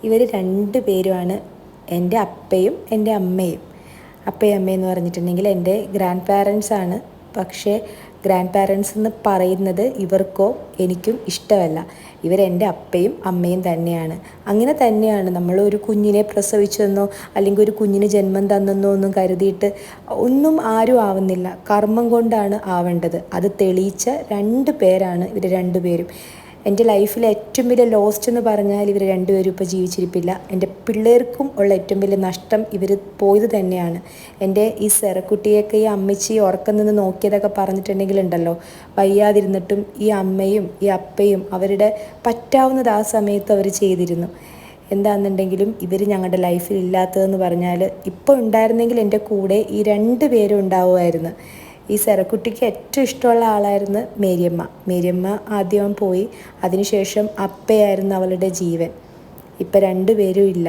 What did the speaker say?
ഇവർ രണ്ട് പേരുമാണ് എൻ്റെ അപ്പയും എൻ്റെ അമ്മയും. അപ്പയും അമ്മയെന്ന് പറഞ്ഞിട്ടുണ്ടെങ്കിൽ എൻ്റെ ഗ്രാൻഡ് പാരൻസാണ്. പക്ഷേ ഗ്രാൻഡ് പാരൻസ് എന്ന് പറയുന്നത് ഇവർക്കോ എനിക്കും ഇഷ്ടമല്ല. ഇവരെൻ്റെ അപ്പയും അമ്മയും തന്നെയാണ്. അങ്ങനെ തന്നെയാണ് നമ്മളൊരു കുഞ്ഞിനെ പ്രസവിച്ചെന്നോ അല്ലെങ്കിൽ ഒരു കുഞ്ഞിന് ജന്മം തന്നെന്നോ ഒന്നും കരുതിയിട്ട് ഒന്നും ആരും ആവുന്നില്ല. കർമ്മം കൊണ്ടാണ് ആവേണ്ടത്. അത് തെളിയിച്ച രണ്ട് പേരാണ് ഇവർ രണ്ടുപേരും. എൻ്റെ ലൈഫിലെ ഏറ്റവും വലിയ ലോസ്റ്റ് എന്ന് പറഞ്ഞാൽ ഇവർ രണ്ടുപേരും ഇപ്പോൾ ജീവിച്ചിരിപ്പില്ല. എൻ്റെ പിള്ളേർക്കും ഉള്ള ഏറ്റവും വലിയ നഷ്ടം ഇവർ പോയത് തന്നെയാണ്. എൻ്റെ ഈ സെറക്കുട്ടിയൊക്കെ ഈ അമ്മച്ചി ഉറക്കം നിന്ന് നോക്കിയതൊക്കെ പറഞ്ഞിട്ടുണ്ടെങ്കിലുണ്ടല്ലോ, വയ്യാതിരുന്നിട്ടും ഈ അമ്മയും ഈ അപ്പയും അവരുടെ പറ്റാവുന്നത് ആ സമയത്ത് അവർ ചെയ്തിരുന്നു. എന്താണെന്നുണ്ടെങ്കിലും ഇവർ ഞങ്ങളുടെ ലൈഫിൽ ഇല്ലാത്തതെന്ന് പറഞ്ഞാൽ ഇപ്പോൾ ഉണ്ടായിരുന്നെങ്കിൽ എൻ്റെ കൂടെ ഈ രണ്ട് പേരും ഉണ്ടാവുമായിരുന്നു. ഈ സെറക്കുട്ടിക്ക് ഏറ്റവും ഇഷ്ടമുള്ള ആളായിരുന്നു മേരിയമ്മ. മേരിയമ്മ ആദ്യം പോയി, അതിനുശേഷം അപ്പയായിരുന്നു അവളുടെ ജീവൻ. ഇപ്പം രണ്ടുപേരും ഇല്ല.